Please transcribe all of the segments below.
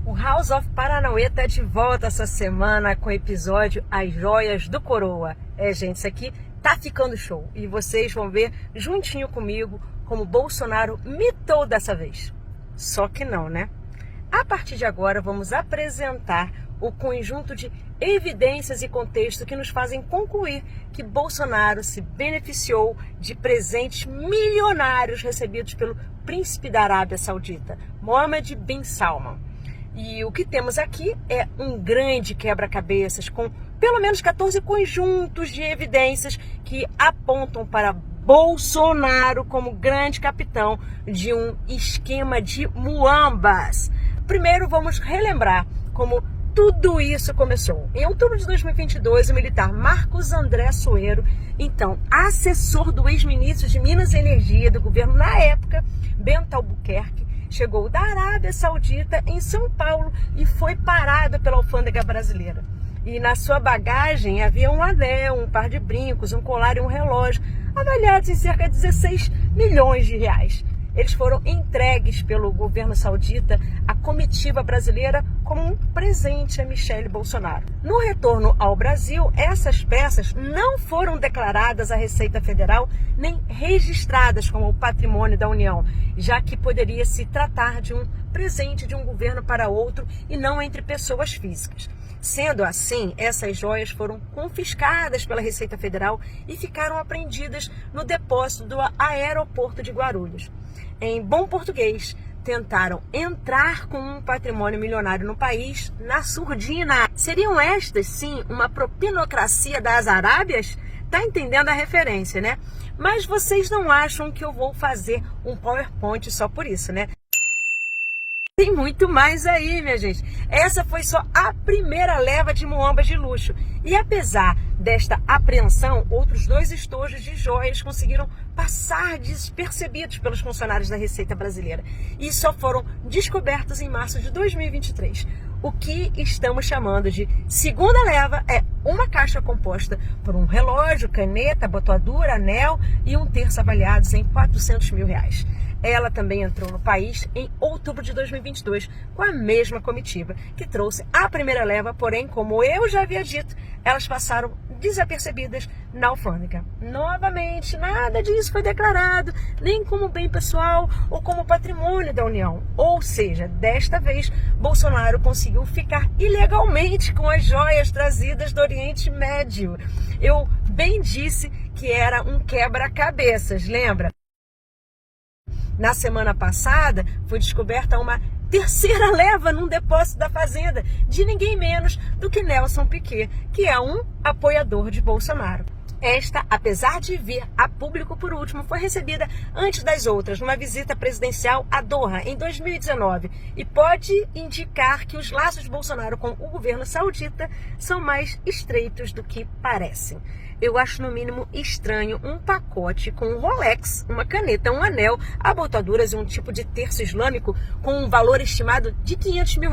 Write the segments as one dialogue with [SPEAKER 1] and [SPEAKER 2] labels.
[SPEAKER 1] O House of Paranauê tá de volta essa semana com o episódio As Joias do Coroa. Gente, isso aqui tá ficando show. E vocês vão ver juntinho comigo como Bolsonaro mitou dessa vez. Só que não, né? A partir de agora vamos apresentar o conjunto de evidências e contexto que nos fazem concluir que Bolsonaro se beneficiou de presentes milionários recebidos pelo príncipe da Arábia Saudita, Mohammed bin Salman. E o que temos aqui é um grande quebra-cabeças com pelo menos 14 conjuntos de evidências que apontam para Bolsonaro como grande capitão de um esquema de muambas. Primeiro vamos relembrar como tudo isso começou. Em outubro de 2022, o militar Marcos André Soeiro, então assessor do ex-ministro de Minas e Energia do governo na época, Bento Albuquerque, chegou da Arábia Saudita em São Paulo e foi parado pela alfândega brasileira. E na sua bagagem havia um anel, um par de brincos, um colar e um relógio, avaliados em cerca de 16 milhões de reais. Eles foram entregues pelo governo saudita à comitiva brasileira como um presente a Michele Bolsonaro. No retorno ao Brasil, essas peças não foram declaradas à Receita Federal nem registradas como patrimônio da União, já que poderia se tratar de um presente de um governo para outro e não entre pessoas físicas. Sendo assim, essas joias foram confiscadas pela Receita Federal e ficaram apreendidas no depósito do aeroporto de Guarulhos. Em bom português, tentaram entrar com um patrimônio milionário no país na surdina. Seriam estas, sim, uma propinocracia das Arábias? Tá entendendo a referência, né? Mas vocês não acham que eu vou fazer um PowerPoint só por isso, né? Tem muito mais aí, minha gente. Essa foi só a primeira leva de muambas de luxo. E apesar desta apreensão, outros 2 estojos de joias conseguiram passar despercebidos pelos funcionários da Receita Brasileira. E só foram descobertos em março de 2023. O que estamos chamando de segunda leva é uma caixa composta por um relógio, caneta, botoadura, anel e um terço avaliados em R$400 mil. Ela também entrou no país em outubro de 2022 com a mesma comitiva que trouxe a primeira leva, porém, como eu já havia dito, elas passaram desapercebidas na alfândega. Novamente, nada disso foi declarado, nem como bem pessoal ou como patrimônio da União. Ou seja, desta vez, Bolsonaro conseguiu ficar ilegalmente com as joias trazidas do Oriente Médio. Eu bem disse que era um quebra-cabeças, lembra? Na semana passada, foi descoberta uma terceira leva num depósito da Fazenda de ninguém menos do que Nelson Piquet, que é um apoiador de Bolsonaro. Esta, apesar de vir a público por último, foi recebida antes das outras, numa visita presidencial a Doha, em 2019, e pode indicar que os laços de Bolsonaro com o governo saudita são mais estreitos do que parecem. Eu acho no mínimo estranho um pacote com um Rolex, uma caneta, um anel, abotoaduras e um tipo de terço islâmico com um valor estimado de R$500 mil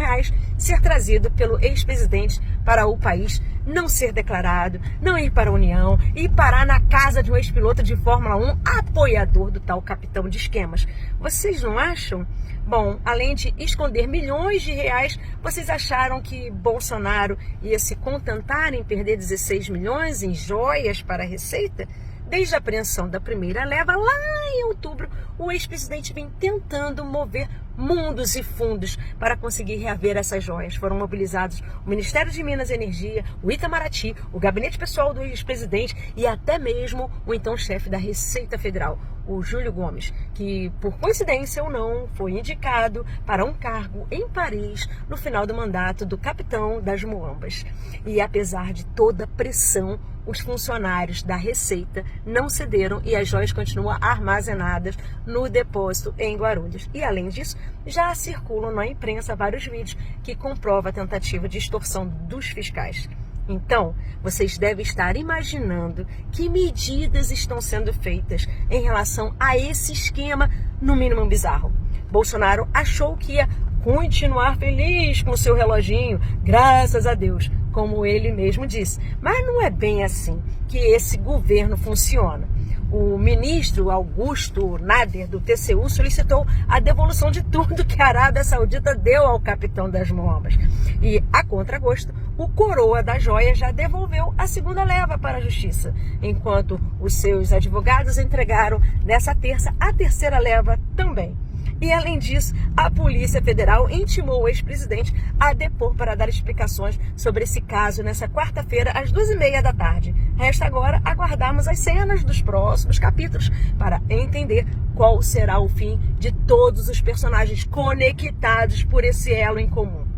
[SPEAKER 1] ser trazido pelo ex-presidente para o país, não ser declarado, não ir para a União e parar na casa de um ex-piloto de Fórmula 1, apoiador do tal capitão de esquemas. Vocês não acham? Bom, além de esconder milhões de reais, vocês acharam que Bolsonaro ia se contentar em perder 16 milhões em joias para a Receita? Desde a apreensão da primeira leva, lá em outubro, o ex-presidente vem tentando mover mundos e fundos para conseguir reaver essas joias. Foram mobilizados o Ministério de Minas e Energia, o Itamaraty, o gabinete pessoal do ex-presidente e até mesmo o então chefe da Receita Federal, o Júlio Gomes, que, por coincidência ou não, foi indicado para um cargo em Paris no final do mandato do capitão das muambas. E apesar de toda a pressão, os funcionários da Receita não cederam e as joias continuam armazenadas no depósito em Guarulhos. E além disso, já circulam na imprensa vários vídeos que comprovam a tentativa de extorsão dos fiscais. Então, vocês devem estar imaginando que medidas estão sendo feitas em relação a esse esquema, no mínimo bizarro. Bolsonaro achou que ia continuar feliz com o seu reloginho, graças a Deus, como ele mesmo disse. Mas não é bem assim que esse governo funciona. o ministro Augusto Nader, do TCU, solicitou a devolução de tudo que a Arábia Saudita deu ao capitão das Moambas. E, a contragosto, o coroa das joias já devolveu a segunda leva para a justiça, enquanto os seus advogados entregaram nessa terça a terceira leva também. E, além disso, a Polícia Federal intimou o ex-presidente a depor para dar explicações sobre esse caso nessa quarta-feira, às 2h30 da tarde. Resta agora aguardarmos as cenas dos próximos capítulos para entender qual será o fim de todos os personagens conectados por esse elo em comum.